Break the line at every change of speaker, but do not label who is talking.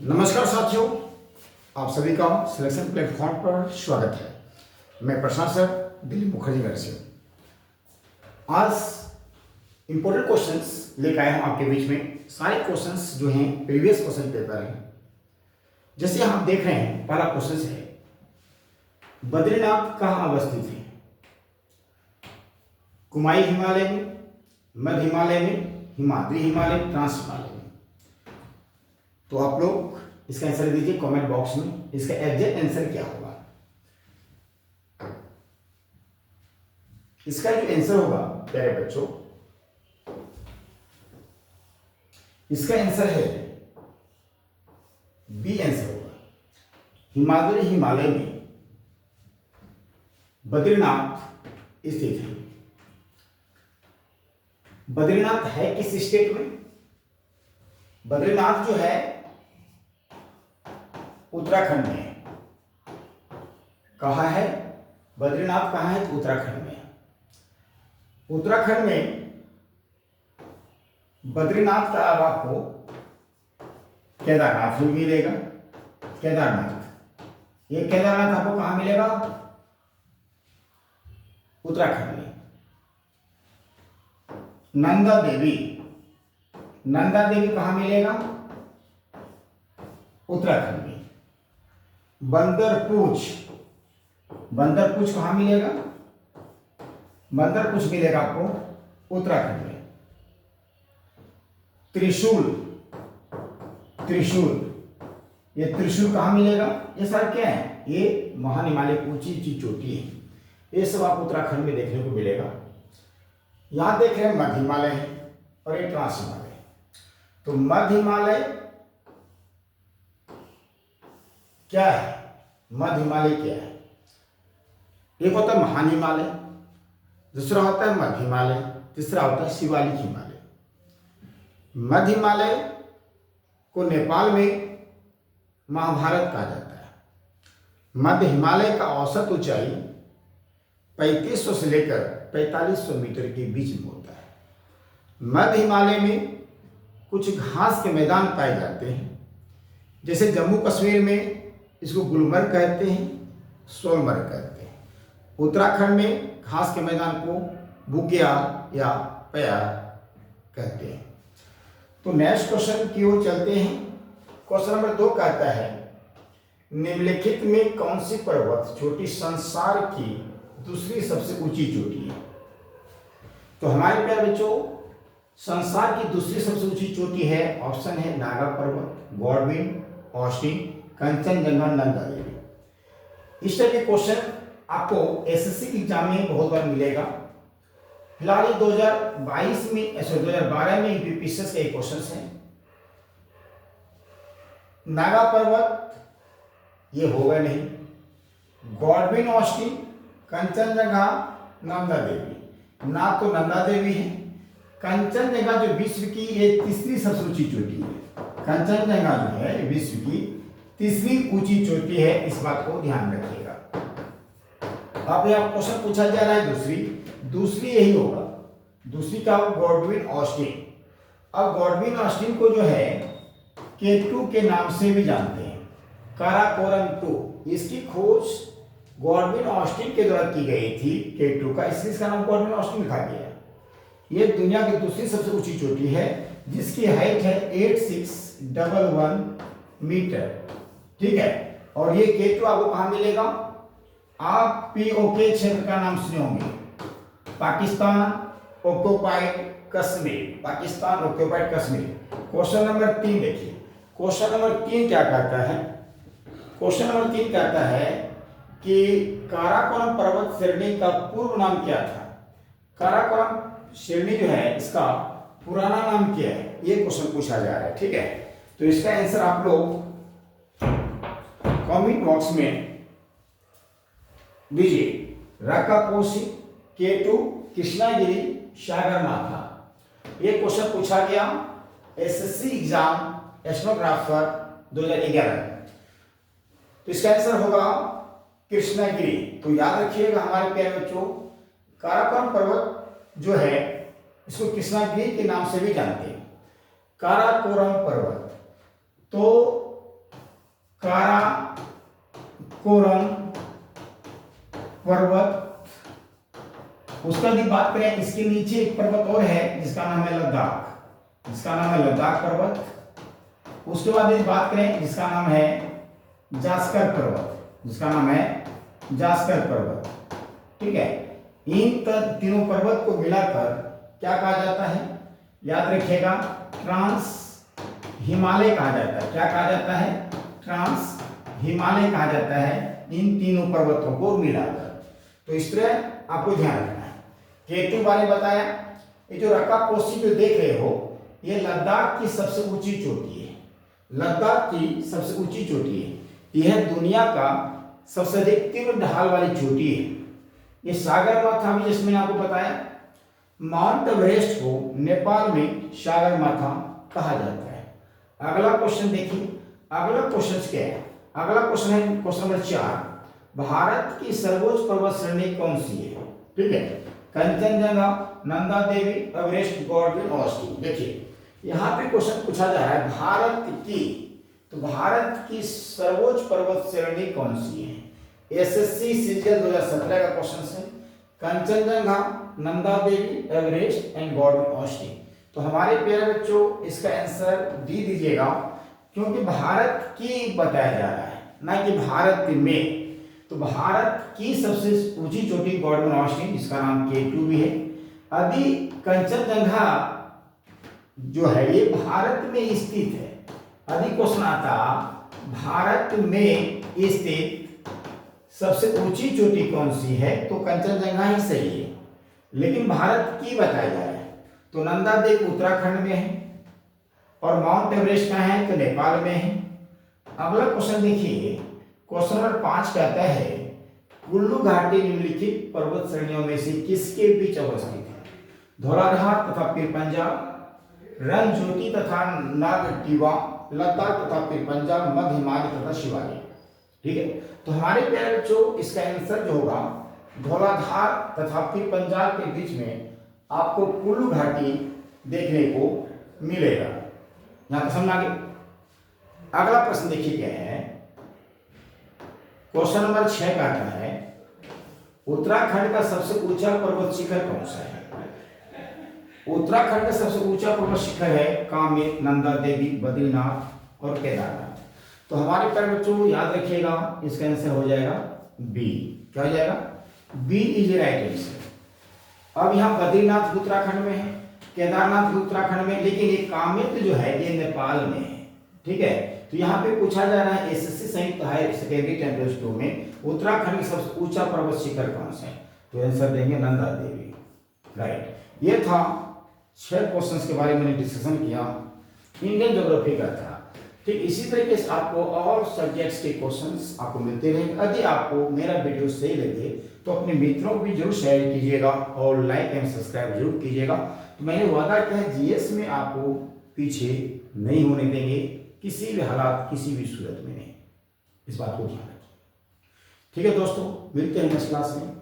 नमस्कार साथियों, आप सभी का सिलेक्शन प्लेटफॉर्म पर स्वागत है। मैं प्रशांत सर, दिल्ली मुखर्जी नगर से। आज इंपॉर्टेंट क्वेश्चंस लेकर आए हम आपके बीच में। सारे क्वेश्चंस जो हैं प्रीवियस क्वेश्चन पेपर हैं। जैसे आप देख रहे हैं, पहला क्वेश्चन है, बद्रीनाथ कहाँ अवस्थित है? कुमाई हिमालय में, मध्य हिमालय में, हिमाद्री हिमालय, ट्रांस हिमालय में। तो आप लोग इसका आंसर दीजिए कमेंट बॉक्स में। इसका एग्जैक्ट आंसर क्या होगा? इसका जो आंसर होगा प्यारे बच्चों, इसका आंसर है बी आंसर होगा। हिमाद्री हिमालय में बद्रीनाथ स्थित है। बद्रीनाथ है किस स्टेट में? बद्रीनाथ जो है उत्तराखंड में है। कहाँ है बद्रीनाथ? कहाँ है? तो उत्तराखंड में। उत्तराखंड में बद्रीनाथ का अब आपको केदारनाथ भी मिलेगा। केदारनाथ, ये केदारनाथ आपको कहाँ मिलेगा? उत्तराखंड में। नंदा देवी, नंदा देवी कहाँ मिलेगा? उत्तराखंड में। बंदरपूछ, बंदरपूछ कहाँ मिलेगा? बंदरपूछ मिलेगा आपको उत्तराखंड में। त्रिशूल, त्रिशूल, ये त्रिशूल कहाँ मिलेगा? ये सारे क्या है? ये महान हिमालय की ऊंची ऊंची चोटी है। ये सब आपको उत्तराखंड में देखने को मिलेगा। यहां देख रहे हैं मध्य हिमालय है और ये ट्रांस हिमालय। तो मध्य हिमालय क्या है? मध्य हिमालय क्या है? एक होता है महान हिमालय, दूसरा होता है मध्य हिमालय, तीसरा होता है शिवालिक हिमालय। मध्य हिमालय को नेपाल में महाभारत कहा जाता है। मध्य हिमालय का औसत ऊंचाई 3500 से लेकर 4500 मीटर के बीच में होता है। मध्य हिमालय में कुछ घास के मैदान पाए जाते हैं, जैसे जम्मू कश्मीर में इसको गुलमर्ग कहते हैं, सोनमर्ग कहते हैं। उत्तराखंड में घास के मैदान को बुग्या या प्यार कहते हैं। तो नेक्स्ट क्वेश्चन की ओर चलते हैं। क्वेश्चन नंबर 2 कहता है, निम्नलिखित में कौन सी पर्वत चोटी संसार की दूसरी सबसे ऊंची चोटी है? तो हमारे प्यारे बच्चों, संसार की दूसरी सबसे ऊंची चोटी है, ऑप्शन है नागा पर्वत, गॉडविन, ऑस्टिन, कंचनजंगा, नंदा देवी। इस टाइप के क्वेश्चन आपको एसएससी के एग्जाम में बहुत बार मिलेगा। फिलहाल ये 2022 में 2012 में यूपीपीएससी के क्वेश्चन हैं। नागा पर्वत ये होगा नहीं, गॉडविन, ऑस्टिन, कंचनजंगा, नंदा देवी। ना तो नंदा देवी है। कंचनजंगा जो विश्व की ये तीसरी सबसे ऊंची चोटी है। कंचनजंगा जो है विश्व की तीसरी ऊंची चोटी है, इस बात को ध्यान रखिएगा। अब यहाँ क्वेश्चन पूछा जा रहा है दूसरी यही होगा। दूसरी का गॉडविन ऑस्टिन। अब गॉडविन ऑस्टिन को जो है K2 के नाम से भी जानते हैं, काराकोरम 2। इसकी खोज गॉडविन ऑस्टिन के द्वारा की गई थी, K2 का, इसलिए इसका नाम गॉडविन ऑस्टिन रखा गया। ये दुनिया की दूसरी सबसे ऊंची चोटी है, जिसकी हाइट है 8611 मीटर। ठीक है। और ये K2 आपको कहां मिलेगा? आप POK क्षेत्र का नाम सुने होंगे, Pakistan occupied Kashmir, Pakistan occupied Kashmir. Question number 3 देखिए। क्वेश्चन नंबर 3 क्या कहता है? क्वेश्चन नंबर 3 कहता है कि काराकोरम पर्वत श्रेणी का पूर्व नाम क्या था? काराकोरम श्रेणी जो है इसका पुराना नाम क्या है? ये क्वेश्चन पूछा जा रहा है। ठीक है। तो इसका आंसर आप लोग कमेंट बॉक्स में दीजिए। राकापोशी, K2, कृष्णागिरी, सागरमाथा। ये क्वेश्चन पूछा गया एसएससी एग्जाम एस्ट्रोग्राफर 2011। तो इसका आंसर होगा कृष्णागिरी। तो याद रखिएगा हमारे प्यारे बच्चों, काराकोरम पर्वत जो है इसको कृष्णागिरी के नाम से भी जानते हैं, काराकोरम पर्वत। तो काराकोरम पर्वत। उसका यदि बात करें, इसके नीचे एक पर्वत और है जिसका नाम है लद्दाख, जिसका नाम है लद्दाख पर्वत। उसके बाद यदि बात करें जिसका नाम है जास्कर पर्वत, जिसका नाम है जास्कर पर्वत। ठीक है, इन तीनों पर्वत को मिलाकर क्या कहा जाता है, याद रखिएगा, ट्रांस हिमालय कहा जाता है। क्या कहा जाता है, ट्रांस हिमालय कहा जाता है इन तीनों पर्वतों को मिलाकर। तो इस तरह आपको ध्यान रखना है। केटू बारे में बताया, ये जो रक्का पोस्टी जो देख रहे हो, ये लद्दाख की सबसे ऊंची चोटी है, लद्दाख की सबसे ऊंची चोटी है। यह दुनिया का सबसे अधिक तीव्र ढाल वाली चोटी है। ये सागरमाथा भी, जिसमें आपको बताया, माउंट एवरेस्ट को नेपाल में सागरमाथा कहा जाता है। अगला क्वेश्चन देखिए, अगला क्वेश्चन क्या है, अगला क्वेश्चन है क्वेश्चन नंबर 4, भारत की सर्वोच्च पर्वत श्रेणी कौन सी है। ठीक है, Kanchenjunga, Nanda Devi, Everest, Godwin Austen. देखिए यहाँ पे क्वेश्चन पूछा जा रहा है भारत की, तो भारत की सर्वोच्च पर्वत श्रेणी कौन सी है। एसएससी सीजीएल 2017 का क्वेश्चन है, Kanchenjunga, Nanda Devi, Everest and Godwin Austen. तो हमारे प्यारे बच्चों, इसका आंसर डी दीजिएगा, क्योंकि भारत की बताया जा रहा है, ना कि भारत में। तो भारत की सबसे ऊंची चोटी गॉडविन ऑस्टिन, जिसका नाम K2 भी है। अभी कंचनजंगा जो है ये भारत में स्थित है। अभी क्वेश्चन आता, भारत में स्थित सबसे ऊंची चोटी कौन सी है, तो कंचनजंगा ही सही है, लेकिन भारत की बताया जा रहा है। तो नंदा देवी उत्तराखंड में है, और माउंट एवरेस्ट कहाँ है, तो नेपाल में है। अगला क्वेश्चन देखिए, क्वेश्चन नंबर 5 कहता है, कुल्लू घाटी निम्नलिखित पर्वत श्रेणियों में से किसके बीच अवस्थित है। धौलाधार तथा पीर पंजाब, रणज्योति तथा नागटिवा, लद्दाख तथा पीर पंजाब, मध्य हिमालय तथा शिवालिक। ठीक है, तो हमारे प्यारे बच्चों, इसका आंसर जो होगा, धौलाधार तथा पीर पंजाब के बीच में आपको कुल्लू घाटी देखने को मिलेगा। यहां तक समझ आ गया। अगला प्रश्न देखिए क्या है, क्वेश्चन नंबर 6 का आता है, उत्तराखंड का सबसे ऊंचा पर्वत शिखर कौन सा है। उत्तराखंड का सबसे ऊंचा पर्वत शिखर है कामेत, नंदा देवी, बद्रीनाथ और केदारनाथ। तो हमारे प्यारे बच्चों याद रखिएगा, इसका आंसर हो जाएगा बी। क्या हो जाएगा, बी इज राइट आंसर। अब यहाँ बद्रीनाथ उत्तराखंड में है, केदारनाथ उत्तराखंड में, लेकिन ये कामेत जो है ये नेपाल में है। ठीक है, तो यहाँ पे पूछा जा रहा है एसएससी संयुक्त हायर सेकेंडरी टेम्परेचर 2 में उत्तराखंड की सबसे ऊंचा पर्वत शिखर कौन सा है, तो आंसर देंगे नंदा देवी। राइट, ये था 6 क्वेश्चंस के बारे में मैंने डिस्कशन किया, इंडियन ज्योग्राफी का था। ठीक इसी तरीके से आपको और सब्जेक्ट्स के क्वेश्चंस आपको मिलते रहेंगे। यदि आपको मेरा वीडियो सही लगे तो अपने मित्रों को भी जरूर शेयर कीजिएगा और लाइक एंड सब्सक्राइब जरूर कीजिएगा। तो मैंने वादा किया है जीएस में आपको पीछे नहीं होने देंगे, किसी भी हालात, किसी भी सूरत में नहीं। इस बात को ध्यान रखिए। ठीक है दोस्तों, मिलते हैं नेक्स्ट क्लास में।